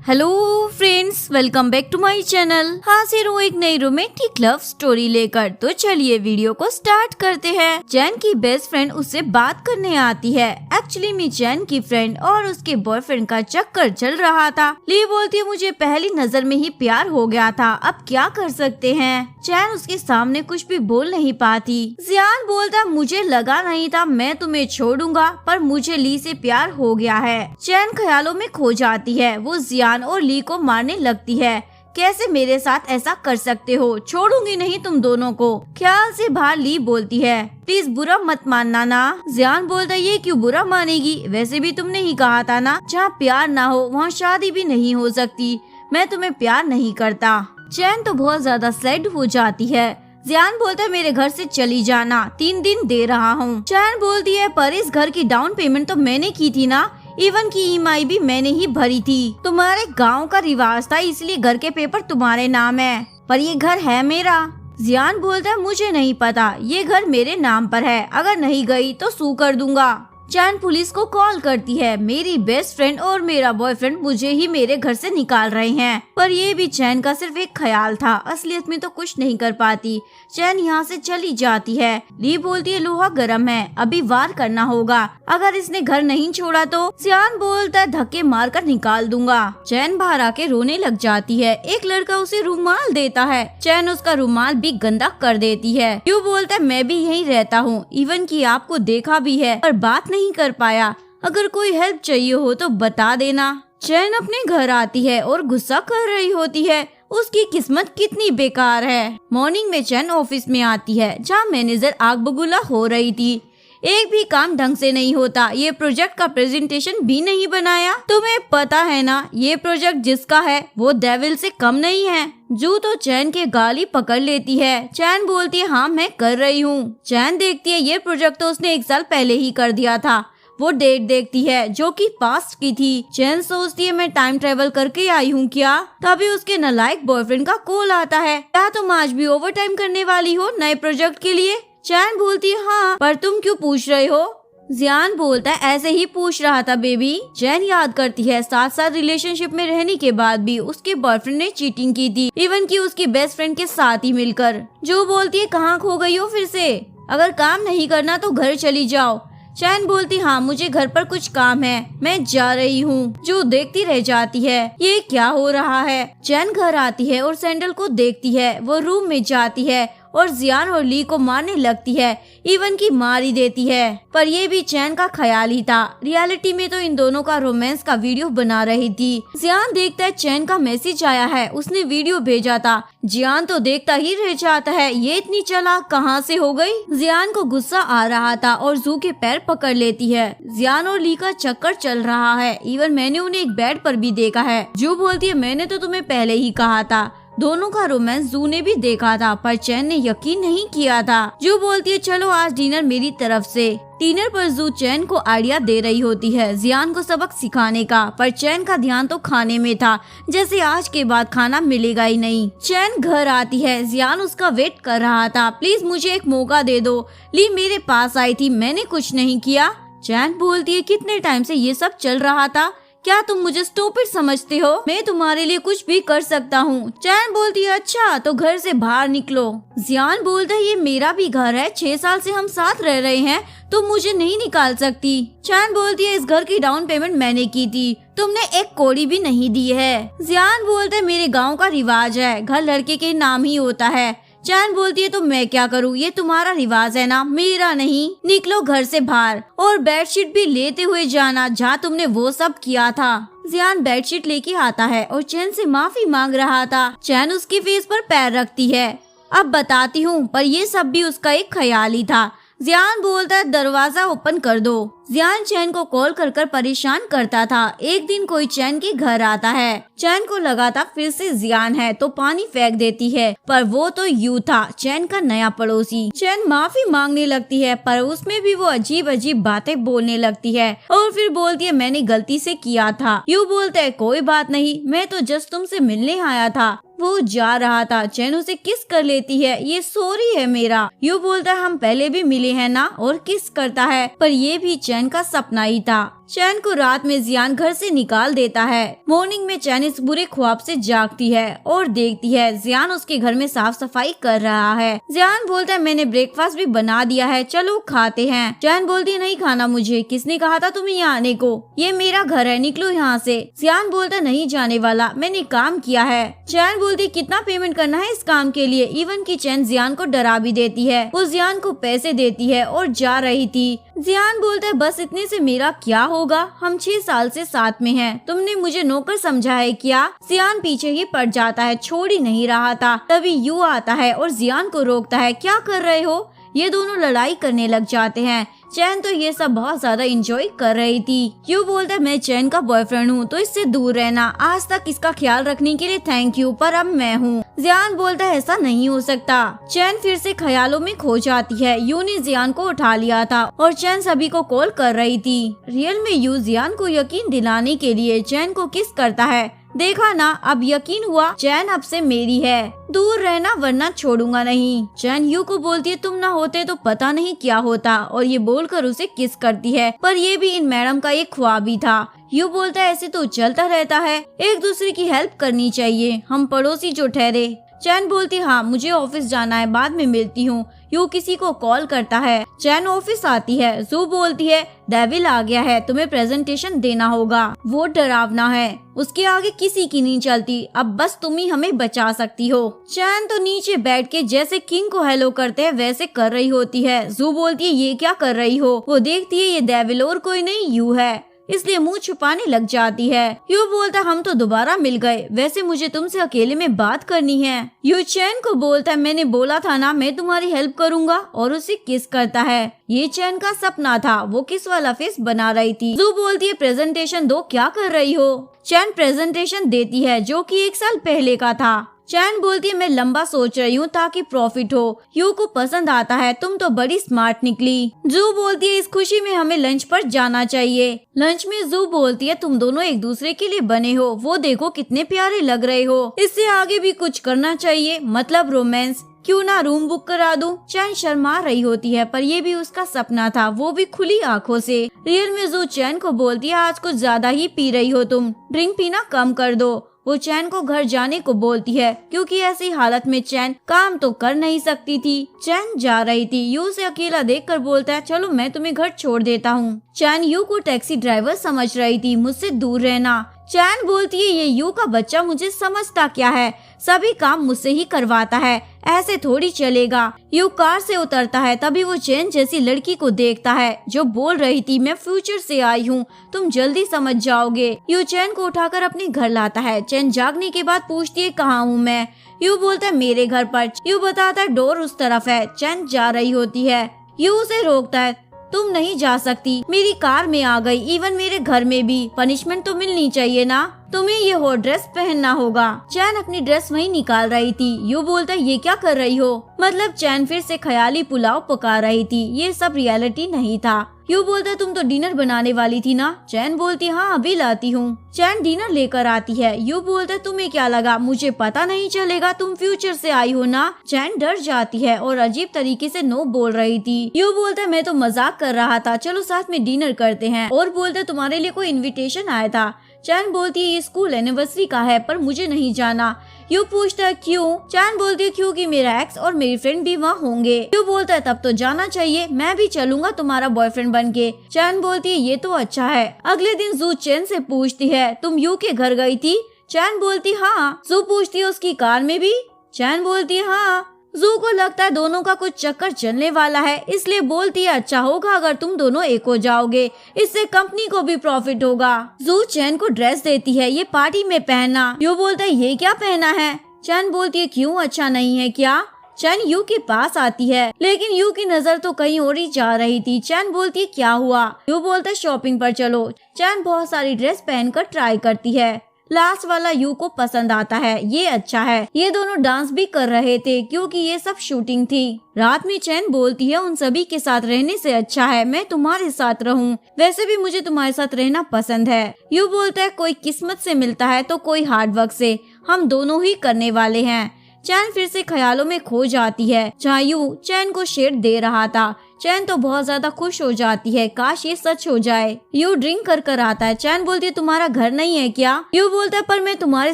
Hello friends, welcome back to my channel. हाजिर हूँ एक नई रोमांटिक लव स्टोरी लेकर। तो चलिए वीडियो को स्टार्ट करते हैं। चैन की बेस्ट फ्रेंड उससे बात करने आती है। एक्चुअली में चैन की फ्रेंड और उसके बॉयफ्रेंड का चक्कर चल रहा था। ली बोलती है मुझे पहली नजर में ही प्यार हो गया था, अब क्या कर सकते हैं। चैन उसके सामने कुछ भी बोल नहीं पाती। जियान बोलता मुझे लगा नहीं था मैं तुम्हें छोड़ूंगा, पर मुझे ली से प्यार हो गया है। चैन ख्यालों में खो जाती है। वो जियान और ली को मारने लगती है। कैसे मेरे साथ ऐसा कर सकते हो, छोड़ूंगी नहीं तुम दोनों को। ख्याल से बाहर ली बोलती है प्लीज बुरा मत मानना ना। जियान बोलता है ये क्यों बुरा मानेगी, वैसे भी तुमने ही कहा था ना जहाँ प्यार ना हो वहाँ शादी भी नहीं हो सकती। मैं तुम्हें प्यार नहीं करता। चैन तो बहुत ज्यादा सैड हो जाती है। जियान बोलता है मेरे घर से चली जाना, 3 दिन दे रहा हूँ। चैन बोलती है पर इस घर की डाउन पेमेंट तो मैंने की थी ना, इवन की ईएमआई भी मैंने ही भरी थी। तुम्हारे गांव का रिवाज था इसलिए घर के पेपर तुम्हारे नाम है, पर ये घर है मेरा। जियान बोलता है मुझे नहीं पता, ये घर मेरे नाम पर है, अगर नहीं गई तो सू कर दूंगा। चैन पुलिस को कॉल करती है। मेरी बेस्ट फ्रेंड और मेरा बॉयफ्रेंड मुझे ही मेरे घर से निकाल रहे हैं, पर ये भी चैन का सिर्फ एक ख्याल था, असलियत में तो कुछ नहीं कर पाती। चैन यहाँ से चली जाती है। ली बोलती है लोहा गर्म है, अभी वार करना होगा, अगर इसने घर नहीं छोड़ा तो। जियान बोलता है धक्के मार कर निकाल दूंगा। चैन बाहर आके रोने लग जाती है। एक लड़का उसे रुमाल देता है। चैन उसका रुमाल भी गंदा कर देती है। यू बोलता है मैं भी यहीं रहता हूँ, इवन की आपको देखा भी है पर बात नहीं कर पाया, अगर कोई हेल्प चाहिए हो तो बता देना। चैन अपने घर आती है और गुस्सा कर रही होती है, उसकी किस्मत कितनी बेकार है। मॉर्निंग में चैन ऑफिस में आती है जहाँ मैनेजर आग बबूला हो रही थी। एक भी काम ढंग से नहीं होता, ये प्रोजेक्ट का प्रेजेंटेशन भी नहीं बनाया। तुम्हें पता है ना ये प्रोजेक्ट जिसका है वो डेविल से कम नहीं है। जू तो चैन के गाली पकड़ लेती है। चैन बोलती है हाँ मैं कर रही हूँ। चैन देखती है ये प्रोजेक्ट तो उसने 1 साल पहले ही कर दिया था। वो डेट देखती है जो कि पास्ट की थी। चैन सोचती है मैं टाइम ट्रेवल करके आई हूँ क्या। तभी उसके नालायक बॉयफ्रेंड का कॉल आता है, क्या तुम आज भी ओवर टाइम करने वाली हो नए प्रोजेक्ट के लिए। चैन बोलती है हाँ, पर तुम क्यों पूछ रहे हो। जियान बोलता है ऐसे ही पूछ रहा था बेबी। चैन याद करती है 7 साल रिलेशनशिप में रहने के बाद भी उसके बॉयफ्रेंड ने चीटिंग की थी, इवन की उसकी बेस्ट फ्रेंड के साथ ही मिलकर। जो बोलती है कहाँ खो गई हो फिर से, अगर काम नहीं करना तो घर चली जाओ। चैन बोलती हाँ मुझे घर पर कुछ काम है, मैं जा रही हूँ। जो देखती रह जाती है ये क्या हो रहा है। चैन घर आती है और सैंडल को देखती है। वो रूम में जाती है और जियान और ली को मारने लगती है, इवन की मार ही देती है। पर ये भी चैन का ख्याल ही था, रियलिटी में तो इन दोनों का रोमांस का वीडियो बना रही थी। जियान देखता है चैन का मैसेज आया है, उसने वीडियो भेजा था। जियान तो देखता ही रह जाता है, ये इतनी चालाक कहाँ से हो गई। जियान को गुस्सा आ रहा था और जू के पैर पकड़ लेती है। जियान और ली का चक्कर चल रहा है, इवन मैंने उन्हें एक बेड पर भी देखा है। जू बोलती है मैंने तो तुम्हें पहले ही कहा था। दोनों का रोमांस जू ने भी देखा था, पर चैन ने यकीन नहीं किया था। जू बोलती है चलो आज डिनर मेरी तरफ से। डिनर पर जू चैन को आइडिया दे रही होती है जियान को सबक सिखाने का, पर चैन का ध्यान तो खाने में था, जैसे आज के बाद खाना मिलेगा ही नहीं। चैन घर आती है। जियान उसका वेट कर रहा था, प्लीज मुझे एक मौका दे दो। ली मेरे पास आई थी, मैंने कुछ नहीं किया। चैन बोलती है कितने टाइम से ये सब चल रहा था, क्या तुम मुझे स्टूपिड समझते हो, मैं तुम्हारे लिए कुछ भी कर सकता हूँ। चैन बोलती है अच्छा तो घर से बाहर निकलो। जियान बोलता है ये मेरा भी घर है, 6 साल से हम साथ रह रहे हैं, तुम मुझे नहीं निकाल सकती। चैन बोलती है इस घर की डाउन पेमेंट मैंने की थी, तुमने एक कौड़ी भी नहीं दी है। जियान बोलता है मेरे गाँव का रिवाज है, घर लड़के के नाम ही होता है। चैन बोलती है तो मैं क्या करूँ, ये तुम्हारा रिवाज है ना, मेरा नहीं। निकलो घर से बाहर और बेडशीट भी लेते हुए जाना जहाँ तुमने वो सब किया था। जियान बेडशीट लेके आता है और चैन से माफी मांग रहा था। चैन उसके फेस पर पैर रखती है, अब बताती हूँ, पर ये सब भी उसका एक ख्याल ही था। जियान बोलता है दरवाजा ओपन कर दो। जियान चैन को कॉल कर कर परेशान करता था। एक दिन कोई चैन के घर आता है। चैन को लगा था फिर से जियान है तो पानी फेंक देती है, पर वो तो यू था, चैन का नया पड़ोसी। चैन माफी मांगने लगती है, पर उसमें भी वो अजीब अजीब बातें बोलने लगती है और फिर बोलती है मैंने गलती से किया था। यू बोलता है कोई बात नहीं, मैं तो जस्ट तुमसे मिलने आया था। वो जा रहा था, चैन उसे किस कर लेती है, ये सॉरी है मेरा। यू बोलता है हम पहले भी मिले हैं ना, और किस करता है, पर ये भी चैन का सपना ही था। चैन को रात में जियान घर से निकाल देता है। मॉर्निंग में चैन इस बुरे ख्वाब से जागती है और देखती है जियान उसके घर में साफ सफाई कर रहा है। जियान बोलता है मैंने ब्रेकफास्ट भी बना दिया है, चलो खाते हैं। चैन बोलती है नहीं खाना मुझे, किसने कहा था तुम्हें यहाँ आने को, ये मेरा घर है, निकलो यहाँ से। जियान बोलता नहीं जाने वाला, मैंने काम किया है। चैन बोलती कितना पेमेंट करना है इस काम के लिए। इवन की चैन जियान को डरा भी देती है। वो जियान को पैसे देती है और जा रही थी। जियान बोलता है बस इतने से मेरा क्या होगा, हम 6 साल से साथ में हैं, तुमने मुझे नौकर समझा है क्या। जियान पीछे ही पड़ जाता है, छोड़ ही नहीं रहा था। तभी यू आता है और जियान को रोकता है, क्या कर रहे हो। ये दोनों लड़ाई करने लग जाते हैं। चैन तो ये सब बहुत ज्यादा एंजॉय कर रही थी। यू बोलता है मैं चैन का बॉयफ्रेंड हूँ तो इससे दूर रहना, आज तक इसका ख्याल रखने के लिए थैंक यू, पर अब मैं हूँ। जियान बोलता है ऐसा नहीं हो सकता। चैन फिर से ख्यालों में खो जाती है। यू ने जियान को उठा लिया था और चैन सभी को कॉल कर रही थी। रियल में यू जियान को यकीन दिलाने के लिए चैन को किस करता है। देखा ना, अब यकीन हुआ चैन अब से मेरी है, दूर रहना वरना छोड़ूंगा नहीं। चैन यू को बोलती है तुम ना होते तो पता नहीं क्या होता, और ये बोलकर उसे किस करती है। पर ये भी इन मैडम का एक ख्वाब ही था। यू बोलता है ऐसे तो चलता रहता है, एक दूसरे की हेल्प करनी चाहिए, हम पड़ोसी जो ठहरे। चैन बोलती हाँ मुझे ऑफिस जाना है, बाद में मिलती हूँ। यू किसी को कॉल करता है। चैन ऑफिस आती है। जू बोलती है डेविल आ गया है, तुम्हें प्रेजेंटेशन देना होगा, वो डरावना है, उसके आगे किसी की नहीं चलती, अब बस तुम ही हमें बचा सकती हो। चैन तो नीचे बैठ के जैसे किंग को हेलो करते हैं वैसे कर रही होती है। जू बोलती है ये क्या कर रही हो। वो देखती है ये डेविल और कोई नहीं यू है, इसलिए मुंह छुपाने लग जाती है। यू बोलता हम तो दोबारा मिल गए, वैसे मुझे तुमसे अकेले में बात करनी है। यू चैन को बोलता है मैंने बोला था ना मैं तुम्हारी हेल्प करूंगा, और उसे किस करता है। ये चैन का सपना था, वो किस वाला फेस बना रही थी। जू बोलती है प्रेजेंटेशन दो, क्या कर रही हो। चैन प्रेजेंटेशन देती है जो कि 1 साल पहले का था। चैन बोलती है मैं लंबा सोच रही हूँ ताकि प्रॉफिट हो, यू को पसंद आता है, तुम तो बड़ी स्मार्ट निकली। जू बोलती है इस खुशी में हमें लंच पर जाना चाहिए। लंच में जू बोलती है तुम दोनों एक दूसरे के लिए बने हो, वो देखो कितने प्यारे लग रहे हो, इससे आगे भी कुछ करना चाहिए, मतलब रोमांस, क्यों ना रूम बुक करा दूं। चैन शर्मा रही होती है, पर ये भी उसका सपना था, वो भी खुली आंखों से। रियल में जू चैन को बोलती है आज कुछ ज्यादा ही पी रही हो तुम, ड्रिंक पीना कम कर दो। वो चैन को घर जाने को बोलती है क्योंकि ऐसी हालत में चैन काम तो कर नहीं सकती थी। चैन जा रही थी। यू से अकेला देखकर बोलता है चलो मैं तुम्हें घर छोड़ देता हूँ। चैन यू को टैक्सी ड्राइवर समझ रही थी, मुझसे दूर रहना। चैन बोलती है ये यू का बच्चा मुझे समझता क्या है, सभी काम मुझसे ही करवाता है, ऐसे थोड़ी चलेगा। यू कार से उतरता है, तभी वो चैन जैसी लड़की को देखता है जो बोल रही थी मैं फ्यूचर से आई हूँ, तुम जल्दी समझ जाओगे। यू चैन को उठाकर अपने घर लाता है। चैन जागने के बाद पूछती है कहाँ हूँ मैं। यू बोलता है मेरे घर पर। यू बताता है डोर उस तरफ है। चैन जा रही होती है। यू उसे रोकता है तुम नहीं जा सकती, मेरी कार में आ गई, इवन मेरे घर में भी, पनिशमेंट तो मिलनी चाहिए ना, तुम्हें ये हॉट ड्रेस पहनना होगा। चैन अपनी ड्रेस वहीं निकाल रही थी। यू बोलता है ये क्या कर रही हो, मतलब चैन फिर से ख्याली पुलाव पका रही थी, ये सब रियलिटी नहीं था। यू बोलता है तुम तो डिनर बनाने वाली थी ना। चैन बोलती हाँ अभी लाती हूँ। चैन डिनर लेकर आती है। यू बोलता है तुम्हें क्या लगा मुझे पता नहीं चलेगा, तुम फ्यूचर से आई हो ना। चैन डर जाती है और अजीब तरीके से नो बोल रही थी। यू बोलता है मैं तो मजाक कर रहा था, चलो साथ में डिनर करते हैं, और बोलता है तुम्हारे लिए कोई इन्विटेशन आया था। चैन बोलती है ये स्कूल एनिवर्सरी का है पर मुझे नहीं जाना। यू पूछता है क्यों। चैन बोलती है क्योंकि मेरा एक्स और मेरी फ्रेंड भी वहाँ होंगे। यू बोलता है तब तो जाना चाहिए, मैं भी चलूंगा तुम्हारा बॉयफ्रेंड बनके। चैन बोलती है ये तो अच्छा है। अगले दिन जू चैन से पूछती है तुम यू के घर गई थी। चैन बोलती हाँ। जू पूछती है उसकी कार में भी। चैन बोलती है हाँ। जू को लगता है दोनों का कुछ चक्कर चलने वाला है, इसलिए बोलती है अच्छा होगा अगर तुम दोनों एक हो जाओगे, इससे कंपनी को भी प्रॉफिट होगा। जू चैन को ड्रेस देती है, ये पार्टी में पहनना। यू बोलता है ये क्या पहना है। चैन बोलती है क्यों अच्छा नहीं है क्या। चैन यू के पास आती है, लेकिन यू की नजर तो कहीं और ही जा रही थी। चैन बोलती है क्या हुआ। यू बोलता है शॉपिंग पर चलो। चैन बहुत सारी ड्रेस पहनकर ट्राई करती है। लास्ट वाला यू को पसंद आता है, ये अच्छा है। ये दोनों डांस भी कर रहे थे क्योंकि ये सब शूटिंग थी। रात में चैन बोलती है उन सभी के साथ रहने से अच्छा है मैं तुम्हारे साथ रहूं, वैसे भी मुझे तुम्हारे साथ रहना पसंद है। यू बोलता है कोई किस्मत से मिलता है तो कोई हार्ड वर्क से, हम दोनों ही करने वाले हैं। चैन फिर से ख्यालों में खो जाती है जहाँ यू चैन को शेड दे रहा था। चैन तो बहुत ज्यादा खुश हो जाती है, काश ये सच हो जाए। यू ड्रिंक कर आता है। चैन बोलती है तुम्हारा घर नहीं है क्या? यू बोलता है पर मैं तुम्हारे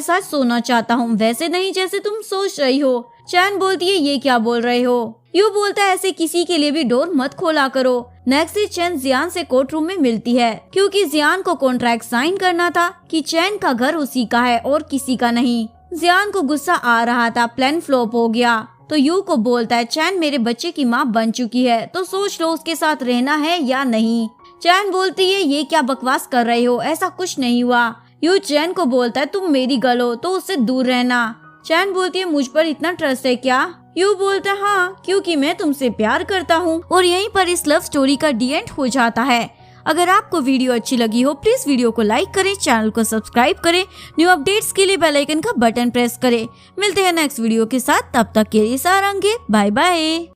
साथ सोना चाहता हूँ, वैसे नहीं जैसे तुम सोच रही हो। चैन बोलती है ये क्या बोल रहे हो? यू बोलता है ऐसे किसी के लिए भी डोर मत खोला करो। नेक्स्ट डे चैन जियान से कोर्ट रूम में मिलती है क्योंकि जियान को कॉन्ट्रैक्ट साइन करना था कि चैन का घर उसी का है और किसी का नहीं। जियान को गुस्सा आ रहा था, प्लान फ्लॉप हो गया तो यू को बोलता है चैन मेरे बच्चे की माँ बन चुकी है तो सोच लो उसके साथ रहना है या नहीं। चैन बोलती है ये क्या बकवास कर रहे हो, ऐसा कुछ नहीं हुआ। यू चैन को बोलता है तुम मेरी गर्ल हो तो उससे दूर रहना। चैन बोलती है मुझ पर इतना ट्रस्ट है क्या? यू बोलता है हाँ, क्योंकि मैं तुमसे प्यार करता हूँ। और यहीं पर इस लव स्टोरी का डी एंड हो जाता है। अगर आपको वीडियो अच्छी लगी हो प्लीज वीडियो को लाइक करें, चैनल को सब्सक्राइब करें, न्यू अपडेट्स के लिए बेल आइकन का बटन प्रेस करें। मिलते हैं नेक्स्ट वीडियो के साथ, तब तक के लिए सारंगे, बाय बाय।